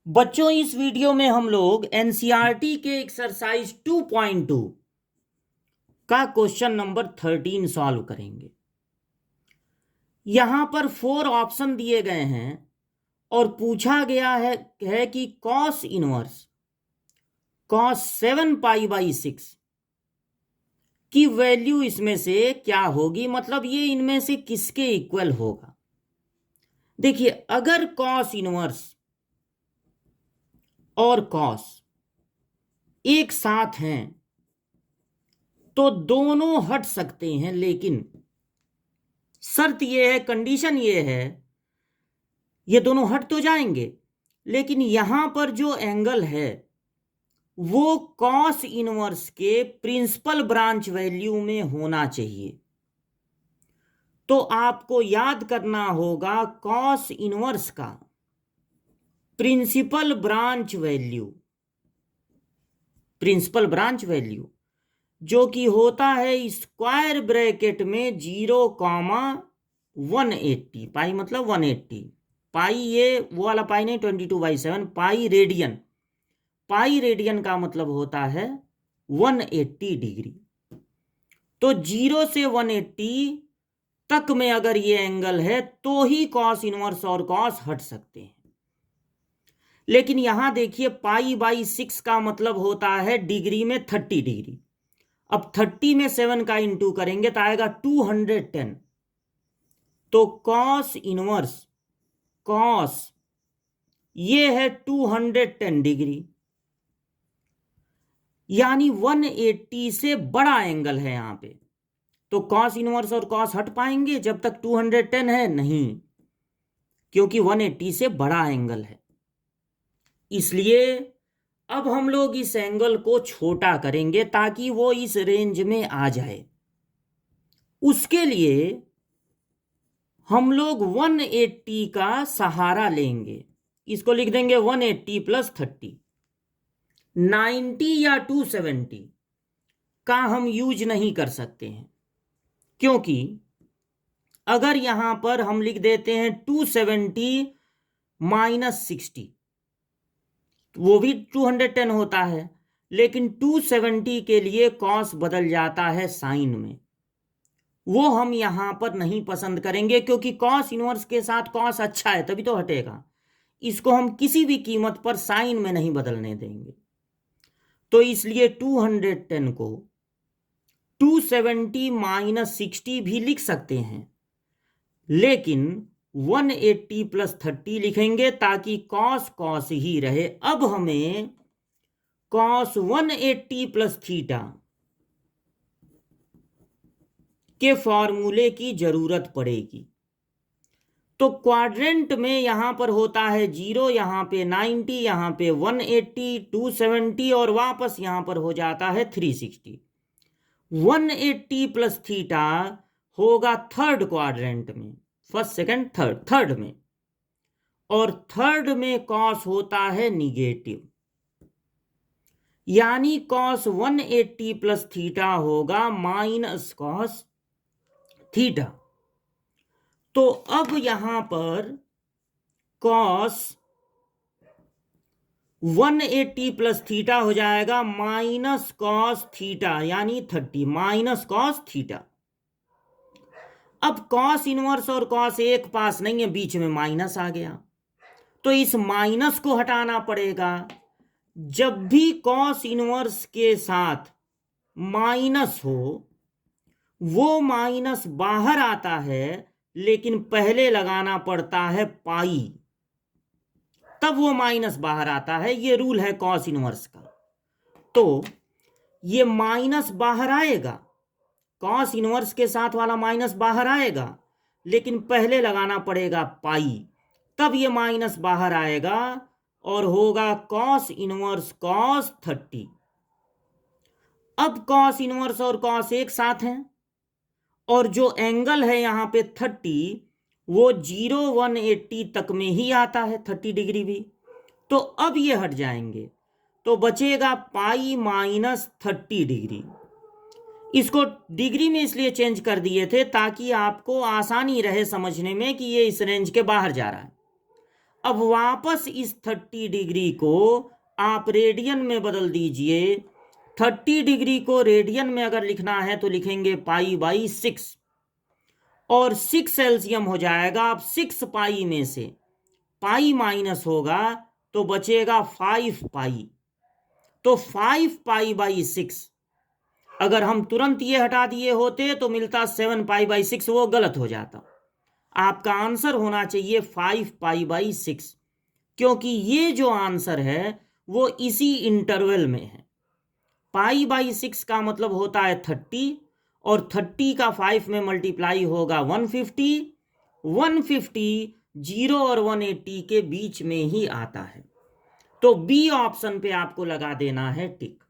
बच्चों, इस वीडियो में हम लोग एनसीईआरटी के एक्सरसाइज 2.2 का क्वेश्चन नंबर 13 सॉल्व करेंगे। यहां पर 4 ऑप्शन दिए गए हैं और पूछा गया है कि कॉस इनवर्स कॉस 7 पाई/6 की वैल्यू इसमें से क्या होगी, मतलब ये इनमें से किसके इक्वल होगा। देखिए, अगर कॉस इनवर्स और कॉस एक साथ हैं तो दोनों हट सकते हैं, लेकिन शर्त यह है, कंडीशन यह है, ये दोनों हट तो जाएंगे लेकिन यहां पर जो एंगल है वो कॉस इनवर्स के प्रिंसिपल ब्रांच वैल्यू में होना चाहिए। तो आपको याद करना होगा कॉस इनवर्स का प्रिंसिपल ब्रांच वैल्यू जो कि होता है स्क्वायर ब्रैकेट में 0, 180 पाई, मतलब 180 पाई, ये वो वाला पाई नहीं, 22/7 पाई रेडियन का मतलब होता है 180 डिग्री। तो 0 से 180 तक में अगर ये एंगल है तो ही कॉस इनवर्स और कॉस हट सकते हैं। लेकिन यहां देखिए, पाई/6 का मतलब होता है डिग्री में 30 डिग्री। अब 30 में 7 का इंटू करेंगे तो आएगा 210। तो कॉस इनवर्स कॉस ये है 210 डिग्री, यानी 180 से बड़ा एंगल है यहां पे। तो कॉस इनवर्स और कॉस हट पाएंगे जब तक 210 है? नहीं, क्योंकि 180 से बड़ा एंगल है। इसलिए अब हम लोग इस एंगल को छोटा करेंगे ताकि वो इस रेंज में आ जाए। उसके लिए हम लोग 180 का सहारा लेंगे। इसको लिख देंगे 180 + 30। 90 या 270 का हम यूज नहीं कर सकते हैं, क्योंकि अगर यहां पर हम लिख देते हैं 270 - 60, वो भी 210 होता है, लेकिन 270 के लिए कॉस बदल जाता है साइन में। वो हम यहां पर नहीं पसंद करेंगे, क्योंकि कॉस इनवर्स के साथ कॉस अच्छा है तभी तो हटेगा। इसको हम किसी भी कीमत पर साइन में नहीं बदलने देंगे। तो इसलिए 210 को 270 - 60 भी लिख सकते हैं, लेकिन 180 + 30 लिखेंगे ताकि कॉस कॉस ही रहे। अब हमें कॉस 180 + थीटा के फॉर्मूले की जरूरत पड़ेगी। तो क्वाड्रेंट में यहां पर होता है 0, यहां पे 90, यहां पे 180, 270 और वापस यहां पर हो जाता है 360। 180 + थीटा होगा थर्ड क्वाड्रेंट में, फर्स्ट सेकंड थर्ड में, और थर्ड में कॉस होता है निगेटिव, यानी कॉस 180 + थीटा होगा -कॉस थीटा। तो अब यहां पर कॉस 180 + थीटा हो जाएगा -कॉस थीटा, यानी 30 -कॉस थीटा। अब कॉस इनवर्स और कॉस एक पास नहीं है, बीच में माइनस आ गया, तो इस माइनस को हटाना पड़ेगा। जब भी कॉस इनवर्स के साथ माइनस हो, वो माइनस बाहर आता है, लेकिन पहले लगाना पड़ता है पाई, तब वो माइनस बाहर आता है। ये रूल है कॉस इनवर्स का। तो ये माइनस बाहर आएगा, कॉस इनवर्स के साथ वाला माइनस बाहर आएगा, लेकिन पहले लगाना पड़ेगा पाई, तब ये माइनस बाहर आएगा और होगा कॉस इनवर्स कॉस 30। अब कॉस इनवर्स और कॉस एक साथ हैं, और जो एंगल है यहां पे 30, वो 0, 180 तक में ही आता है, 30 डिग्री भी। तो अब ये हट जाएंगे, तो बचेगा पाई -30 डिग्री। इसको डिग्री में इसलिए चेंज कर दिए थे ताकि आपको आसानी रहे समझने में कि ये इस रेंज के बाहर जा रहा है। अब वापस इस 30 डिग्री को आप रेडियन में बदल दीजिए। 30 डिग्री को रेडियन में अगर लिखना है तो लिखेंगे π/6 और 6 एलसीएम हो जाएगा। अब 6 पाई में से पाई माइनस होगा तो बचेगा 5 पाई। तो 5 π/6 अगर हम तुरंत ये हटा दिए होते तो मिलता 7 π/6, वो गलत हो जाता। आपका आंसर होना चाहिए 5 π/6, क्योंकि ये जो आंसर है वो इसी इंटरवल में है। π/6 का मतलब होता है 30 और 30 का 5 में मल्टीप्लाई होगा 150। 150 0 और 180 के बीच में ही आता है। तो बी ऑप्शन पे आपको लगा देना है टिक।